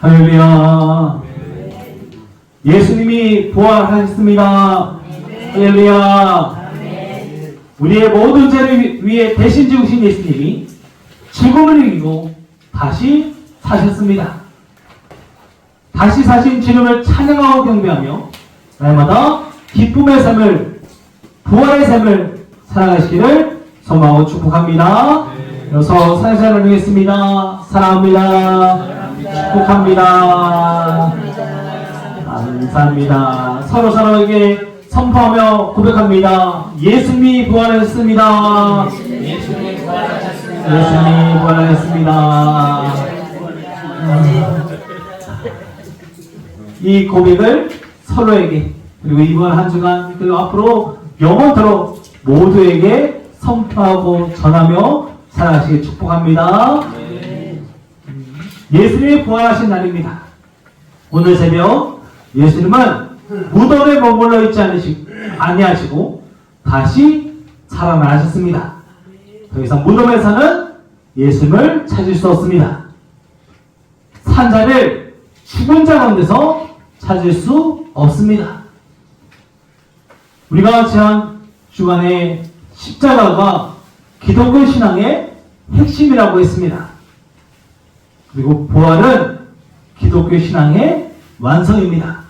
할렐루야. 예수님이 부활하셨습니다. 할렐루야. 우리의 모든 죄를 위해 대신 죽으신 예수님이 죽음을 이기고 다시 사셨습니다. 다시 사신 주님을 찬양하고 경배하며 날마다 기쁨의 삶을, 부활의 삶을 살아가시기를 소망하고 축복합니다. 이어서 사회자를 드리겠습니다. 사랑합니다. 축복합니다. 감사합니다. 서로 서로에게 선포하며 고백합니다. 예수님이 부활하셨습니다. 예수님이 부활하셨습니다. 예수님이 부활하셨습니다. 이 고백을 서로에게, 그리고 이번 한 주간, 그리고 앞으로 영원토록 모두에게 선포하고 전하며 살아가시길 축복합니다. 예수님이 부활하신 날입니다. 오늘 새벽 예수님은 무덤에 머물러 있지 아니하시고 다시 살아나셨습니다. 더 이상 무덤에서는 예수님을 찾을 수 없습니다. 산자를 죽은 자 가운데서 찾을 수 없습니다. 우리가 지난 주간에 십자가가 기독교 신앙의 핵심이라고 했습니다. 그리고 부활은 기독교 신앙의 완성입니다.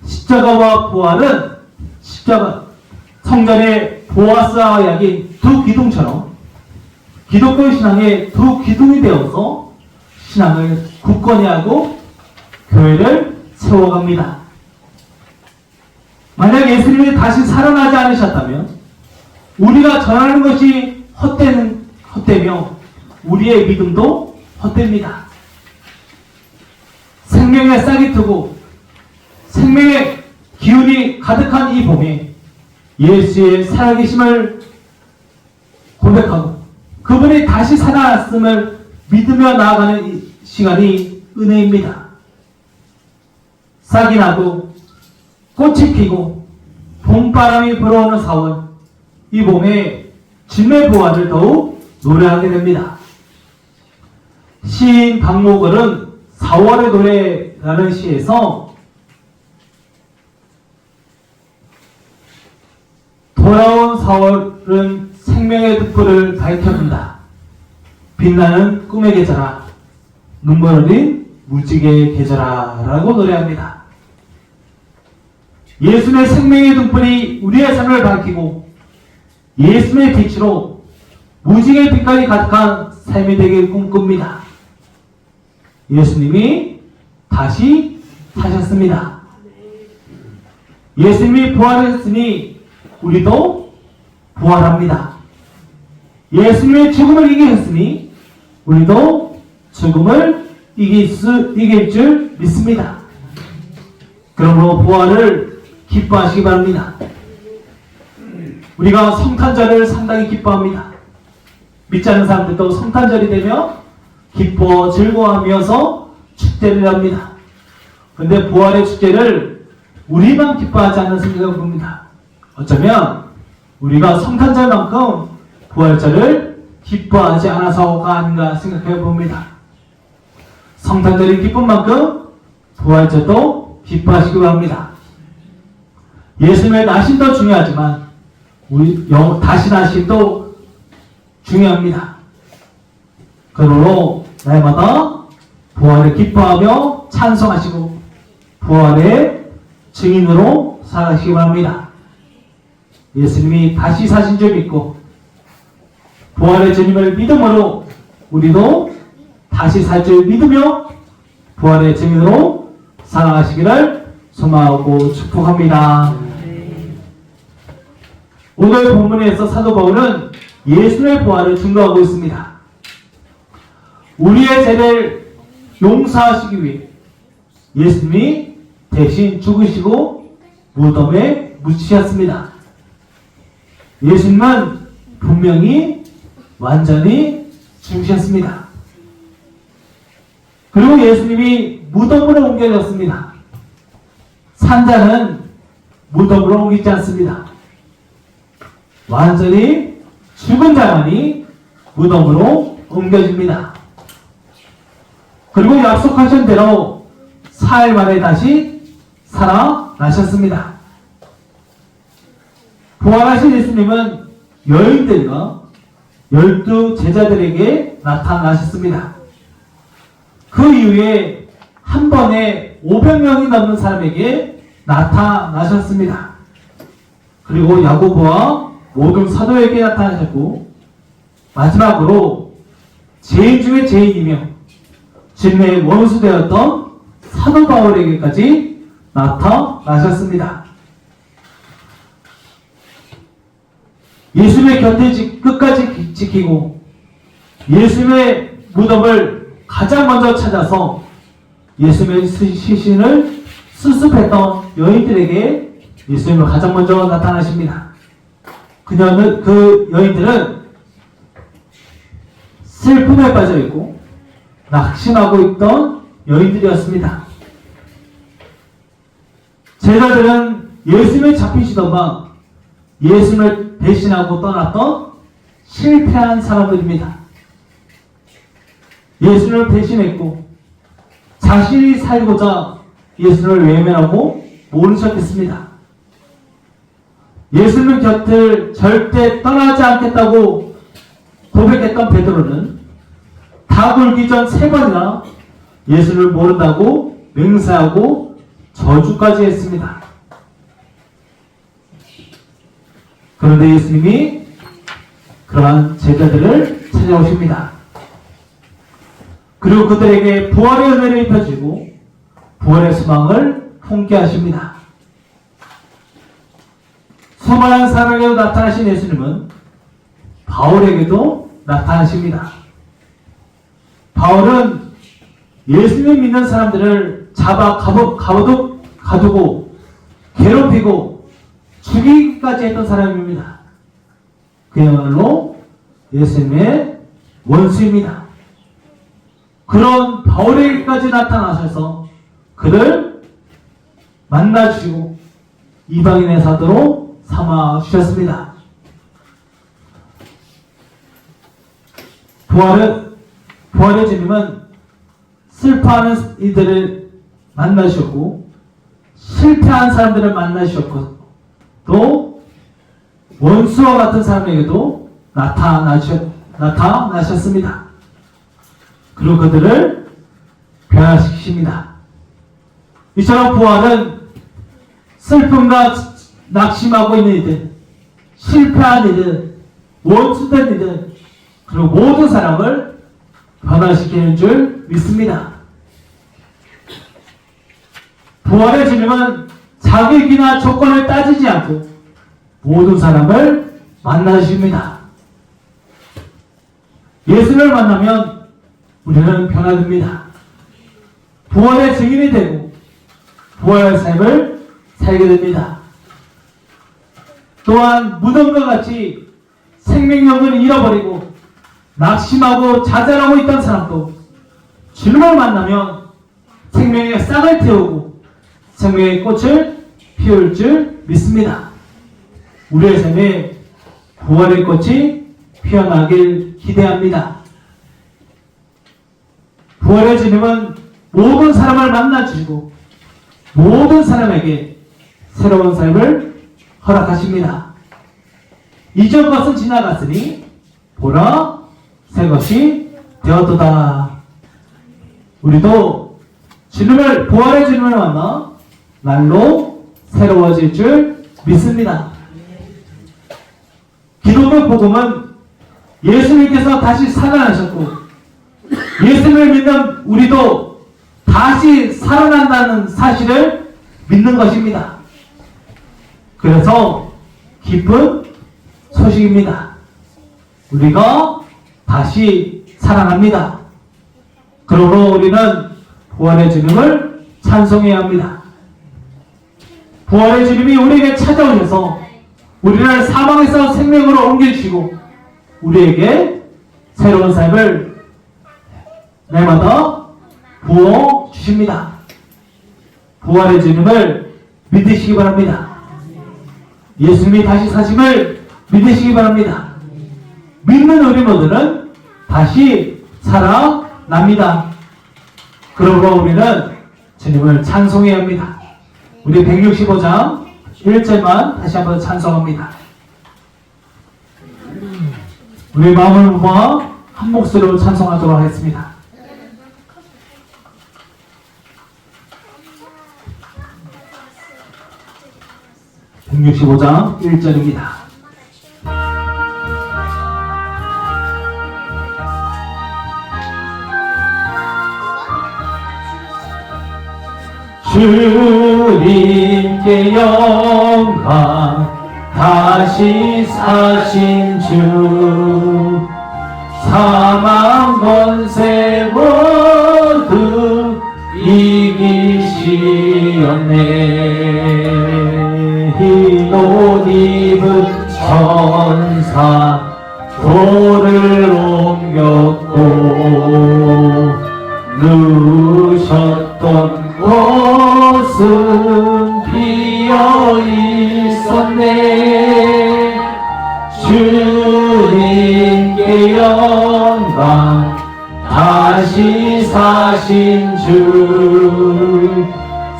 십자가와 부활은 성전의 보아스와 약인 두 기둥처럼 기독교 신앙의 두 기둥이 되어서 신앙을 굳건히 하고 교회를 세워갑니다. 만약 예수님이 다시 살아나지 않으셨다면 우리가 전하는 것이 헛되며 우리의 믿음도 헛됩니다. 생명의 싹이 트고 생명의 기운이 가득한 이 봄에 예수의 살아계심을 고백하고 그분이 다시 살아났음을 믿으며 나아가는 이 시간이 은혜입니다. 싹이 나고 꽃이 피고 봄바람이 불어오는 4월, 이 봄에 주님의 부활을 더욱 노래하게 됩니다. 시인 박목월은 4월의 노래라는 시에서 돌아온 4월은 생명의 등불을 밝혀준다. 빛나는 꿈의 계절아, 눈물 흘린 무지개의 계절아 라고 노래합니다. 예수님의 생명의 등불이 우리의 삶을 밝히고 예수님의 빛으로 무지개의 빛깔이 가득한 삶이 되길 꿈꿉니다. 예수님이 다시 사셨습니다. 예수님이 부활했으니 우리도 부활합니다. 예수님의 죽음을 이기셨으니 우리도 죽음을 이길 줄 믿습니다. 그러므로 부활을 기뻐하시기 바랍니다. 우리가 성탄절을 상당히 기뻐합니다. 믿지 않는 사람들도 성탄절이 되면 기뻐 즐거워하면서 축제를 합니다. 그런데 부활의 축제를 우리만 기뻐하지 않는 생각을 봅니다. 어쩌면 우리가 성탄절만큼 부활절을 기뻐하지 않아서가 아닌가 생각해 봅니다. 성탄절이 기쁜 만큼 부활절도 기뻐하시기 바랍니다. 예수님의 나심도 중요하지만 우리 다시 나심도 중요합니다. 그러므로 날마다 부활을 기뻐하며 찬송하시고 부활의 증인으로 살아가시기 바랍니다. 예수님이 다시 사신 줄 믿고 부활의 주님을 믿음으로 우리도 다시 살 줄 믿으며 부활의 증인으로 살아가시기를 소망하고 축복합니다. 오늘 본문에서 사도 바울은 예수님의 부활을 증거하고 있습니다. 우리의 죄를 용서하시기 위해 예수님이 대신 죽으시고 무덤에 묻히셨습니다. 예수님은 분명히 완전히 죽으셨습니다. 그리고 예수님이 무덤으로 옮겨졌습니다. 산자는 무덤으로 옮기지 않습니다. 완전히 죽은 자만이 무덤으로 옮겨집니다. 그리고 약속하신 대로 4일 만에 다시 살아나셨습니다. 부활하신 예수님은 여인들과 12 제자들에게 나타나셨습니다. 그 이후에 한 번에 500명이 넘는 사람에게 나타나셨습니다. 그리고 야고보와 모든 사도에게 나타나셨고, 마지막으로 죄인 중에 죄인이며 진리의 원수되었던 사도 바울에게까지 나타나셨습니다. 예수님의 곁에 끝까지 지키고 예수님의 무덤을 가장 먼저 찾아서 예수님의 시신을 수습했던 여인들에게 예수님은 가장 먼저 나타나십니다. 그 여인들은 슬픔에 빠져 있고 낙심하고 있던 여인들이었습니다. 제자들은 예수님의 잡히시던가 예수님을 배신하고 떠났던 실패한 사람들입니다. 예수님을 배신했고 자신이 살고자 예수님을 외면하고 모른 척했습니다. 예수님 곁을 절대 떠나지 않겠다고 고백했던 베드로는 다 굴기 전 3번이나 예수를 모른다고 맹세하고 저주까지 했습니다. 그런데 예수님이 그러한 제자들을 찾아오십니다. 그리고 그들에게 부활의 은혜를 입혀주고 부활의 소망을 품게 하십니다. 수많은 사람에게도 나타나신 예수님은 바울에게도 나타나십니다. 바울은 예수님 믿는 사람들을 잡아 가두고 괴롭히고 죽이기까지 했던 사람입니다. 그야말로 예수님의 원수입니다. 그런 바울에게까지 나타나셔서 그를 만나주시고 이방인의 사도로 삼아주셨습니다. 부활의 주님은 슬퍼하는 이들을 만나셨고 실패한 사람들을 만나셨고 또 원수와 같은 사람에게도 나타나셨습니다. 그리고 그들을 변화시키십니다. 이처럼 부활은 슬픔과 낙심하고 있는 이들, 실패한 이들, 원수된 이들, 그리고 모든 사람을 변화시키는 줄 믿습니다. 부활의 주님은 자기 기나 조건을 따지지 않고 모든 사람을 만나주십니다. 예수를 만나면 우리는 변화됩니다. 부활의 증인이 되고 부활의 삶을 살게 됩니다. 또한 무덤과 같이 생명력을 잃어버리고 낙심하고 좌절하고 있던 사람도 주님을 만나면 생명의 싹을 틔우고 생명의 꽃을 피울 줄 믿습니다. 우리의 삶에 부활의 꽃이 피어나길 기대합니다. 부활의 주님은 모든 사람을 만나주시고 모든 사람에게 새로운 삶을 허락하십니다. 이전 것은 지나갔으니 보라 새 것이 되었도다. 우리도 주님을 부활의 주님을 만나 날로 새로워질 줄 믿습니다. 기독교 복음은 예수님께서 다시 살아나셨고 예수님을 믿는 우리도 다시 살아난다는 사실을 믿는 것입니다. 그래서 기쁜 소식입니다. 우리가 다시 살아납니다. 그러므로 우리는 부활의 주님을 찬송해야 합니다. 부활의 주님이 우리에게 찾아오셔서 우리를 사망에서 생명으로 옮겨주시고 우리에게 새로운 삶을 날마다 부어주십니다. 부활의 주님을 믿으시기 바랍니다. 예수님이 다시 사심을 믿으시기 바랍니다. 믿는 우리 모두는 다시 살아납니다. 그러므로 우리는 주님을 찬송해야 합니다. 우리 165장 1절만 다시 한번 찬송합니다. 우리 마음을 모아 한 목소리로 찬송하도록 하겠습니다. (165장) 1절입니다. 주님께 영광 다시 사신 주 사망 권세 모두 이기시었네. 흰 옷 입은 천사 돌을 옮겼고 누우셨던 곳은 비어 있었네. 주님께 영광 다시 사신 주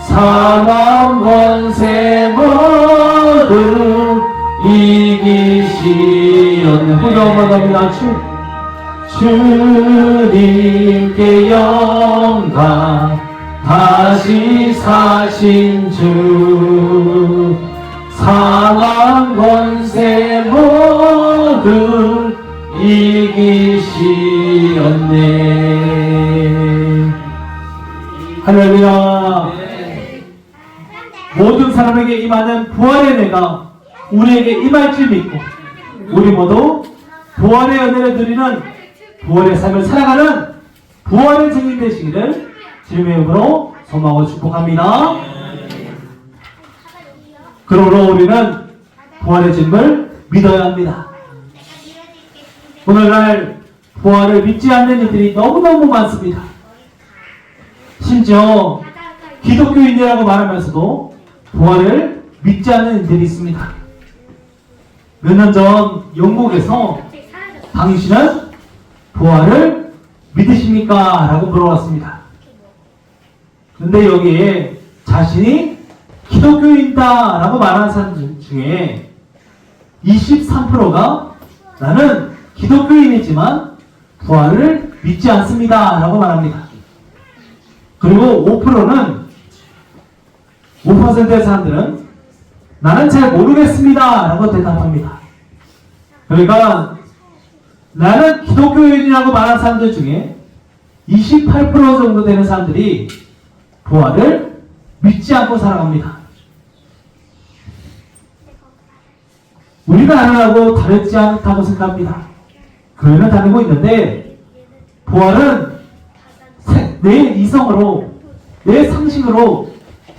사망 권세 모두 이기시었네. 후렴만 갑니다. 주님께 영광 다시 사신 주 사망 권세 모두 이기시었네. 할렐루야. 모든 사람에게 임하는 부활의 은혜가 우리에게 임할 줄 믿고 우리 모두 부활의 은혜를 누리는 부활의 삶을 살아가는 부활의 증인 되시기를 주님의 이름으로 소망하고 축복합니다. 그러므로 우리는 부활의 증인을 믿어야 합니다. 오늘날 부활을 믿지 않는 이들이 너무너무 많습니다. 심지어 기독교인이라고 말하면서도 부활을 믿지 않는 이들이 있습니다. 몇 년 전 영국에서 당신은 부활을 믿으십니까? 라고 물어봤습니다. 근데 여기에 자신이 기독교인이다 라고 말하는 사람 중에 23%가 나는 기독교인이지만 부활을 믿지 않습니다 라고 말합니다. 그리고 5%의 사람들은 나는 잘 모르겠습니다 라고 대답합니다. 그러니까 나는 기독교인이라고 말하는 사람들 중에 28% 정도 되는 사람들이 부활을 믿지 않고 살아갑니다. 우리가 하나하고 다르지 않다고 생각합니다. 교회는 다니고 있는데 부활은 내 이성으로 내 상식으로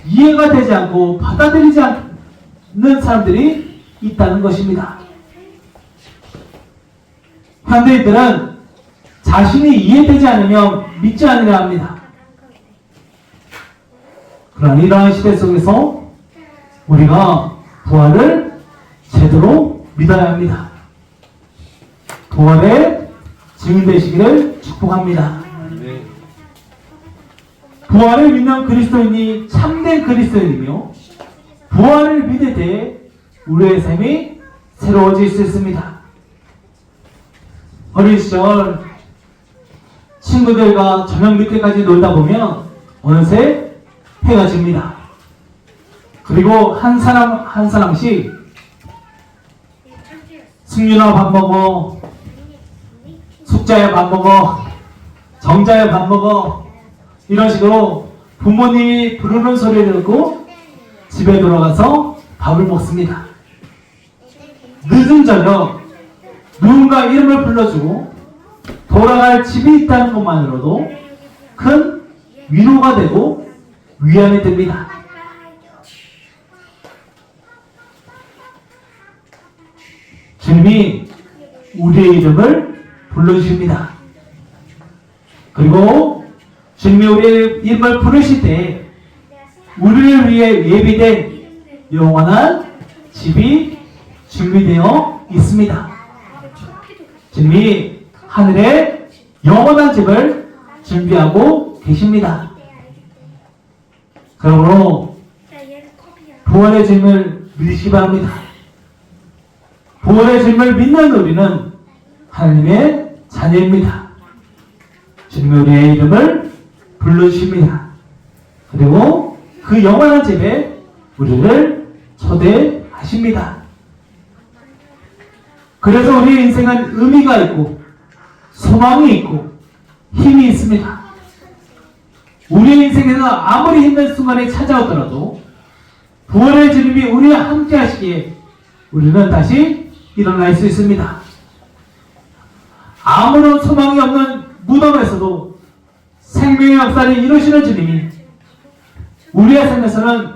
이해가 되지 않고 받아들이지 않는 사람들이 있다는 것입니다. 현대인들은 자신이 이해되지 않으면 믿지 않으려 합니다. 그러나 이러한 시대 속에서 우리가 부활을 제대로 믿어야 합니다. 부활의 증인 되시기를 축복합니다. 부활을 믿는 그리스도인이 참된 그리스도인이며 부활을 믿을 때 우리의 삶이 새로워질 수 있습니다. 어린 시절 친구들과 저녁 늦게까지 놀다 보면 어느새 해가 집니다. 그리고 한 사람씩 승윤아 밥 먹어, 숙자야 밥 먹어, 정자야 밥 먹어, 이런 식으로 부모님이 부르는 소리를 듣고 집에 들어가서 밥을 먹습니다. 늦은 저녁 누군가 이름을 불러주고 돌아갈 집이 있다는 것만으로도 큰 위로가 되고 위안이 됩니다. 주님이 우리의 이름을 불러주십니다. 그리고 주님이 우리의 이름을 부르실 때 우리를 위해 예비된 영원한 집이 준비되어 있습니다. 주님이 하늘에 영원한 집을 준비하고 계십니다. 그러므로 부활의 주님을 믿으시기 바랍니다. 부활의 주님을 믿는 우리는 하나님의 자녀입니다. 주님이 우리의 이름을 불러주십니다. 그리고 그 영원한 집에 우리를 초대하십니다. 그래서 우리의 인생은 의미가 있고 소망이 있고 힘이 있습니다. 우리의 인생에서 아무리 힘든 순간이 찾아오더라도 부활의 주님이 우리와 함께 하시기에 우리는 다시 일어날 수 있습니다. 아무런 소망이 없는 무덤에서도 생명의 역사를 이루시는 주님이 우리의 삶에서는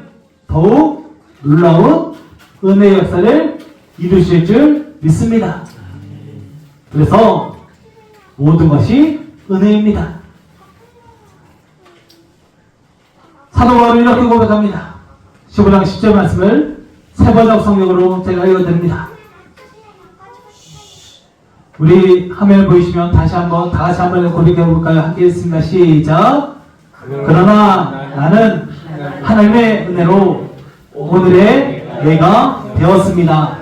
더욱 놀라운 은혜의 역사를 이루실 줄 믿습니다. 그래서 모든 것이 은혜입니다. 사도 바울은 이렇게 고백합니다. 15장 10절 말씀을 세 번역 성경으로 제가 읽어드립니다. 우리 화면 보이시면 다시 한번 다 같이 한번 고백해 볼까요? 함께 했습니다. 시작. 그러나 나는 하나님의 은혜로 오늘의 내가 되었습니다.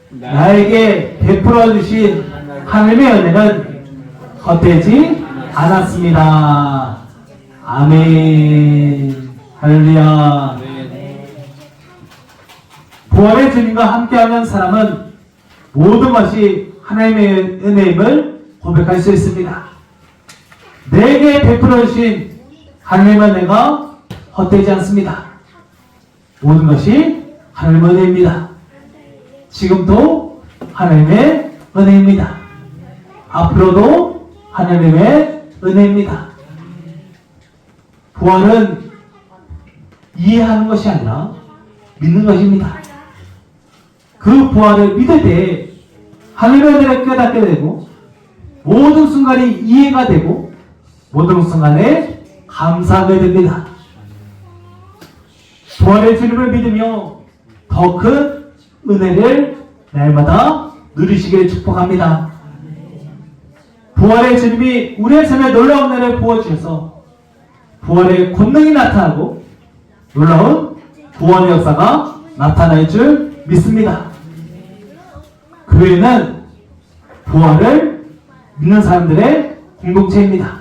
나에게 베풀어 주신 하나님의 은혜는 헛되지 않았습니다. 아멘. 할렐루야. 부활의 주님과 함께하는 사람은 모든 것이 하나님의 은혜임을 고백할 수 있습니다. 내게 베풀어 주신 하나님의 은혜가 헛되지 않습니다. 모든 것이 하나님의 은혜입니다. 지금도 하나님의 은혜입니다. 앞으로도 하나님의 은혜입니다. 부활은 이해하는 것이 아니라 믿는 것입니다. 그 부활을 믿을 때 하나님의 은혜를 깨닫게 되고 모든 순간이 이해가 되고 모든 순간에 감사하게 됩니다. 부활의 주님을 믿으며 더 큰 은혜를 날마다 누리시기를 축복합니다. 부활의 주님이 우리의 삶에 놀라운 은혜를 부어주셔서 부활의 권능이 나타나고 놀라운 구원의 역사가 나타날 줄 믿습니다. 그 외에는 부활을 믿는 사람들의 공동체입니다.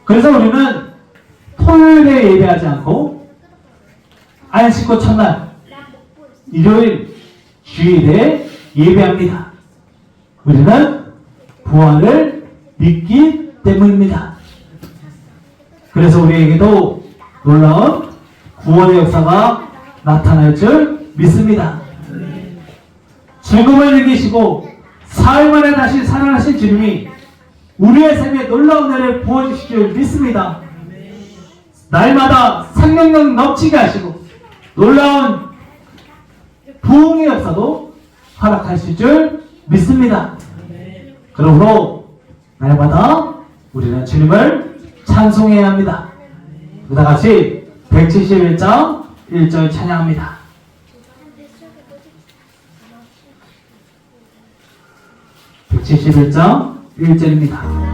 그래서 우리는 토요일에 예배하지 않고 안식구 첫날 일요일 주일에 예배합니다. 우리는 부활을 믿기 때문입니다. 그래서 우리에게도 놀라운 구원의 역사가 나타날 줄 믿습니다. 죽음을 이기시고 사흘 만에 다시 살아나신 주님이 우리의 삶에 놀라운 은혜를 부어주실 줄 믿습니다. 날마다 생명력 넘치게 하시고 놀라운 부흥의 역사도 허락하실 줄 믿습니다. 그러므로 날마다 우리는 주님을 찬송해야 합니다. 다 같이 171장 1절 찬양합니다. 171장 1절입니다.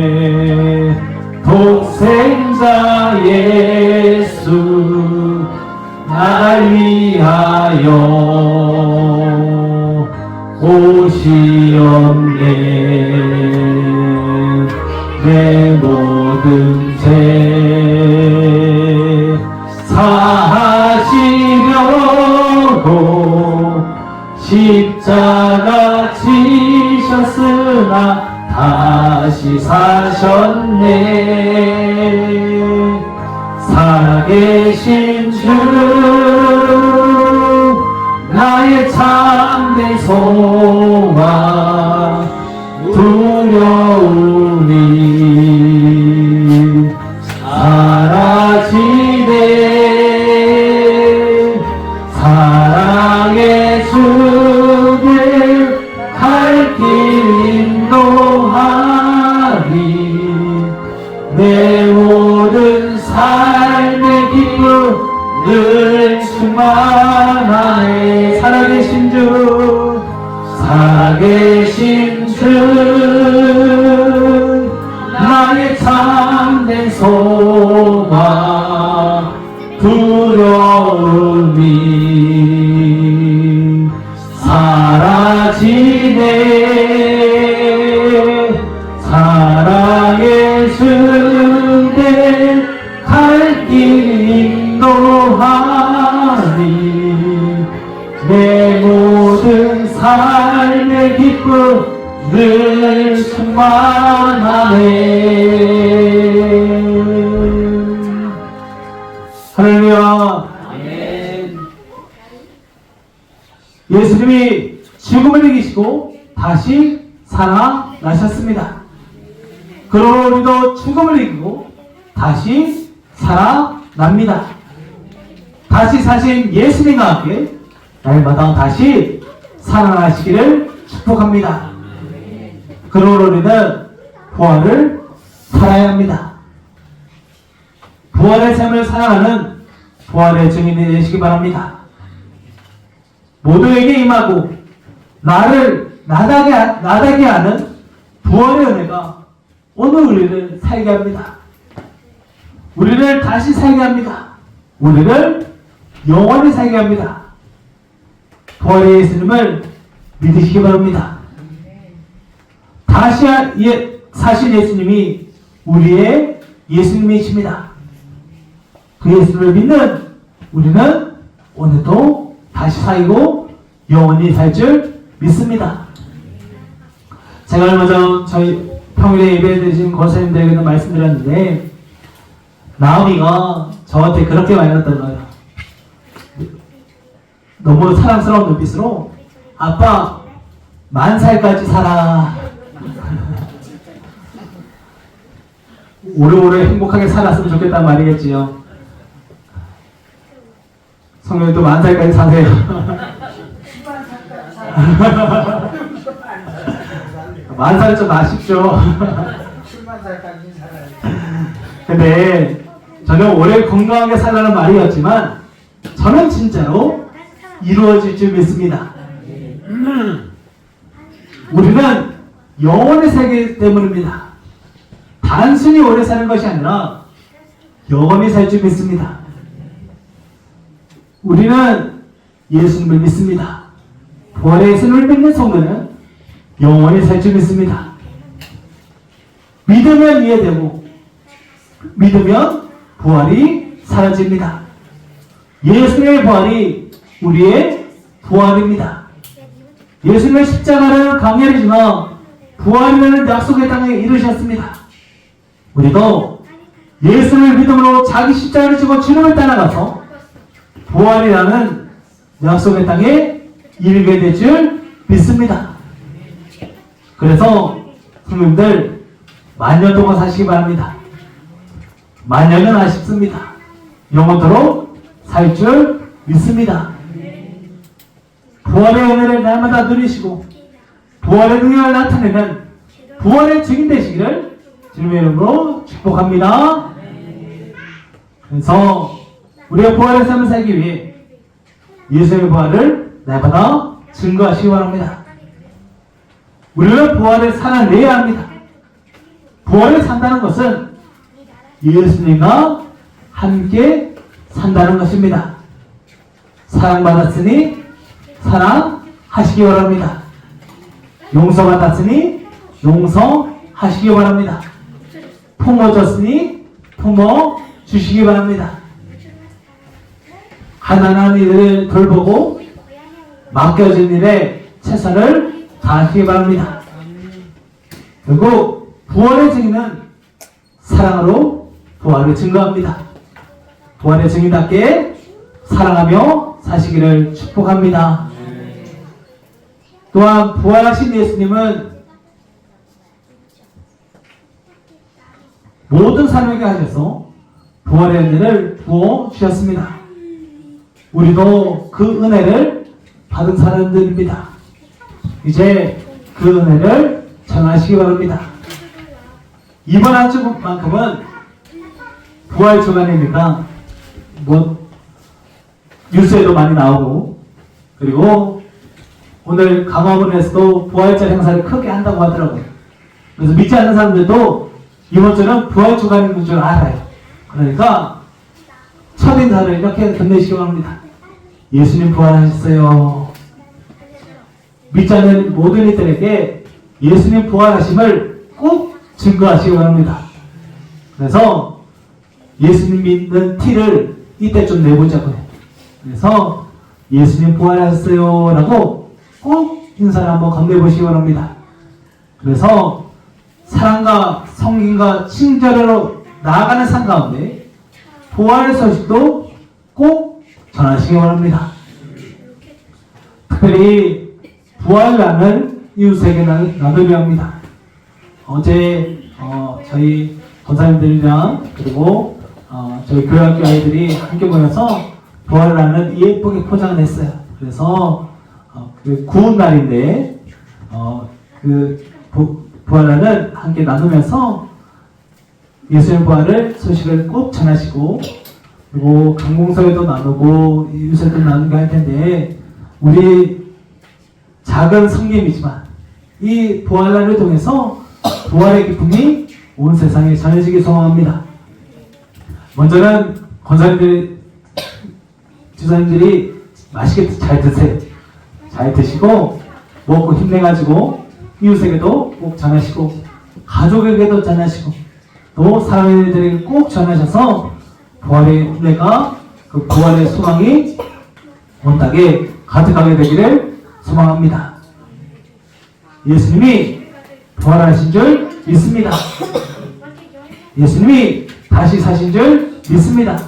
하나님의 독생자 예수 날 위하여 오시었네. 내 모든 죄 사하시려고 십자가 지셨으나 다시 사셨네. 살아계신 주 나의 참된 소망 두려움이 사라지네. 사랑의 주를 갈 길 인도 충만하네. 할렐루야. 아멘. 예수님이 죽음을 이기시고 다시 살아나셨습니다. 그러므로 우리도 죽음을 이기고 다시 살아납니다. 다시 사신 예수님과 함께 날마다 다시 살아나시기를 축복합니다. 그러므로 우리는 부활을 살아야 합니다. 부활의 삶을 살아가는 부활의 증인이 되시기 바랍니다. 모두에게 임하고 나를 나다게 하는 부활의 은혜가 오늘 우리를 살게 합니다. 우리를 다시 살게 합니다. 우리를 영원히 살게 합니다. 부활의 예수님을 믿으시기 바랍니다. 다시 사신 예수님이 우리의 예수님이십니다. 그 예수님을 믿는 우리는 오늘도 다시 살고 영원히 살 줄 믿습니다. 제가 얼마 전 저희 평일에 예배 드리신 권사님들에게도 말씀드렸는데 나오미가 저한테 그렇게 말했던 거예요. 너무 사랑스러운 눈빛으로 아빠 10,000살까지 살아. 오래오래 행복하게 살았으면 좋겠단 말이겠지요. 성령님도 10,000살까지 사세요. 10,000살은 좀 아쉽죠. 근데 저는 오래 건강하게 살라는 말이었지만 저는 진짜로 이루어질 줄 믿습니다. 우리는 영원히 살기 때문입니다. 단순히 오래 사는 것이 아니라 영원히 살 줄 믿습니다. 우리는 예수님을 믿습니다. 부활의 예수님을 믿는 성도는 영원히 살 줄 믿습니다. 믿으면 이해되고 믿으면 부활이 사라집니다. 예수님의 부활이 우리의 부활입니다. 예수님의 십자가는 강렬이지만 부활이라는 약속의 땅에 이르셨습니다. 우리도 예수를 믿음으로 자기 십자가를 지고 주님을 따라가서 부활이라는 약속의 땅에 이르게 될 줄 믿습니다. 그래서 성도님들 만년 동안 사시기 바랍니다. 만년은 아쉽습니다. 영원토록 살 줄 믿습니다. 부활의 은혜를 날마다 누리시고 부활의 능력을 나타내는 부활의 증인 되시기를 주님의 이름으로 축복합니다. 그래서 우리가 부활의 삶을 살기 위해 예수의 부활을 날마다 증거하시기 바랍니다. 우리는 부활을 살아내야 합니다. 부활을 산다는 것은 예수님과 함께 산다는 것입니다. 사랑받았으니 사랑하시기 바랍니다. 용서받았으니 용서하시기 바랍니다. 품어줬으니 품어주시기 바랍니다. 가난한 이들을 돌보고 맡겨진 일에 최선을 다하시기 바랍니다. 결국 부활의 증인은 사랑으로 부활을 증거합니다. 부활의 증인답게 사랑하며 사시기를 축복합니다. 또한 부활하신 예수님은 모든 사람에게 하셔서 부활의 은혜를 부어 주셨습니다. 우리도 그 은혜를 받은 사람들입니다. 이제 그 은혜를 전하시기 바랍니다. 이번 한 주만큼은 부활 주간이니까 뉴스에도 많이 나오고, 그리고 오늘 강화문에서도 부활절 행사를 크게 한다고 하더라고요. 그래서 믿지 않는 사람들도 이번 주는 부활 주간인 줄 알아요. 그러니까 첫 인사를 이렇게 건네시기 바랍니다. 예수님 부활하셨어요. 믿지 않는 모든 이들에게 예수님 부활하심을 꼭 증거하시기 바랍니다. 그래서 예수님 믿는 티를 이때 좀 내보자고요. 그래서 예수님 부활하셨어요 라고 꼭 인사를 한번 건네보시기 바랍니다. 그래서 사랑과 성김과 친절으로 나아가는 삶 가운데 부활의 소식도 꼭 전하시기 바랍니다. 특별히 부활란을 이웃에게 나누려 합니다. 어제 저희 권사님들이랑 그리고 저희 교회학교 아이들이 함께 모여서 부활란을 예쁘게 포장을 했어요. 그래서 그 구운 날인데 그 부활란을 함께 나누면서 예수님 부활을 소식을 꼭 전하시고 그리고 강공서에도 나누고 이웃에도 나누게 할 텐데 우리 작은 성김이지만 이 부활날을 통해서 부활의 기쁨이 온 세상에 전해지기 소망합니다. 먼저는 권사님들이 주사님들이 맛있게 잘 드세요. 잘 드시고 먹고 힘내가지고 이웃에게도 꼭 전하시고 가족에게도 전하시고 또 사람들에게 꼭 전하셔서 부활의 은혜가 그 부활의 소망이 온 땅에 가득하게 되기를 소망합니다. 예수님이 부활하신 줄 믿습니다. 예수님이 다시 사신 줄 믿습니다.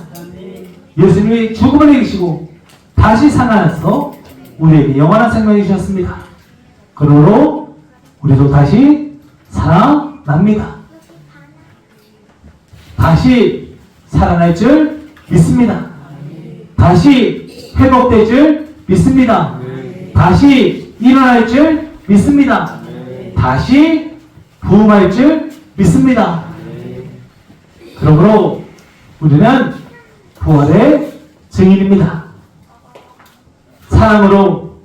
예수님이 죽음을 이기시고 다시 살아나서 우리에게 영원한 생명을 주셨습니다. 그러므로 우리도 다시 살아납니다. 다시 살아날 줄 믿습니다. 다시 회복될 줄 믿습니다. 다시 일어날 줄 믿습니다. 다시 부흥할 줄 믿습니다. 그러므로 우리는 부활의 증인입니다. 사랑으로,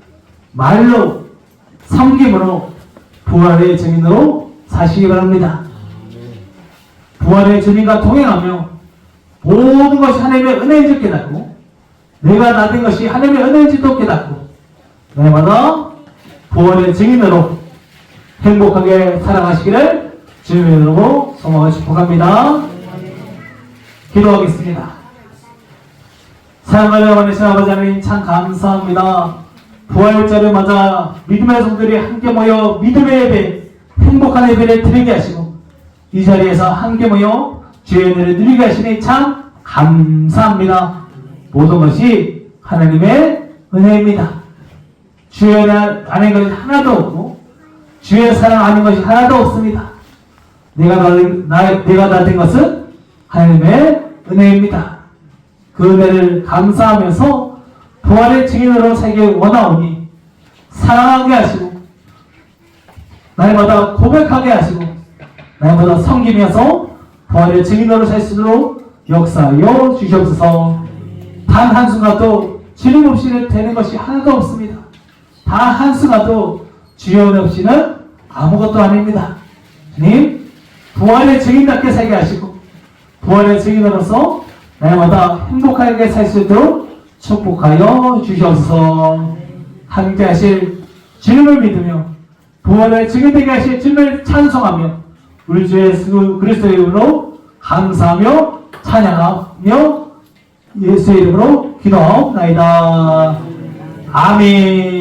말로, 섬김으로 부활의 증인으로 사시기 바랍니다. 부활의 주님과 동행하며 모든 것이 하나님의 은혜인 줄 깨닫고 내가 나 된 것이 하나님의 은혜인 줄도 깨닫고 날마다 부활의 증인으로 행복하게 살아가시기를 주님의 이름으로 소망을 축복합니다. 기도하겠습니다. 사랑하는 영원하신 아버지 하나님 참 감사합니다. 부활절을 맞아 믿음의 성들이 함께 모여 믿음의 예배, 행복한 예배를 드리게 하시고 이 자리에서 함께 모여 주의 은혜를 누리게 하시니 참 감사합니다. 모든 것이 하나님의 은혜입니다. 주의 은혜 아닌 것이 하나도 없고 주의 사랑 아닌 것이 하나도 없습니다. 내가 다 된 것은 하나님의 은혜입니다. 그 은혜를 감사하면서 부활의 증인으로 살기 원하오니 사랑하게 하시고 날마다 고백하게 하시고 날마다 섬기면서 부활의 증인으로 살 수 있도록 역사하여 주시옵소서. 단 한순간도 주님 없이는 되는 것이 하나도 없습니다. 단 한순간도 주여 없이는 아무것도 아닙니다. 주님 부활의 증인답게 살게 하시고 부활의 증인으로서 날마다 행복하게 살 수 있도록 축복하여 주시옵소서. 함께 하실 주님을 믿으며 부활의 증인되게 하실 주님을 찬송하며 우리 주 예수 그리스도의 이름으로 감사하며 찬양하며 예수의 이름으로 기도하옵나이다. 아멘.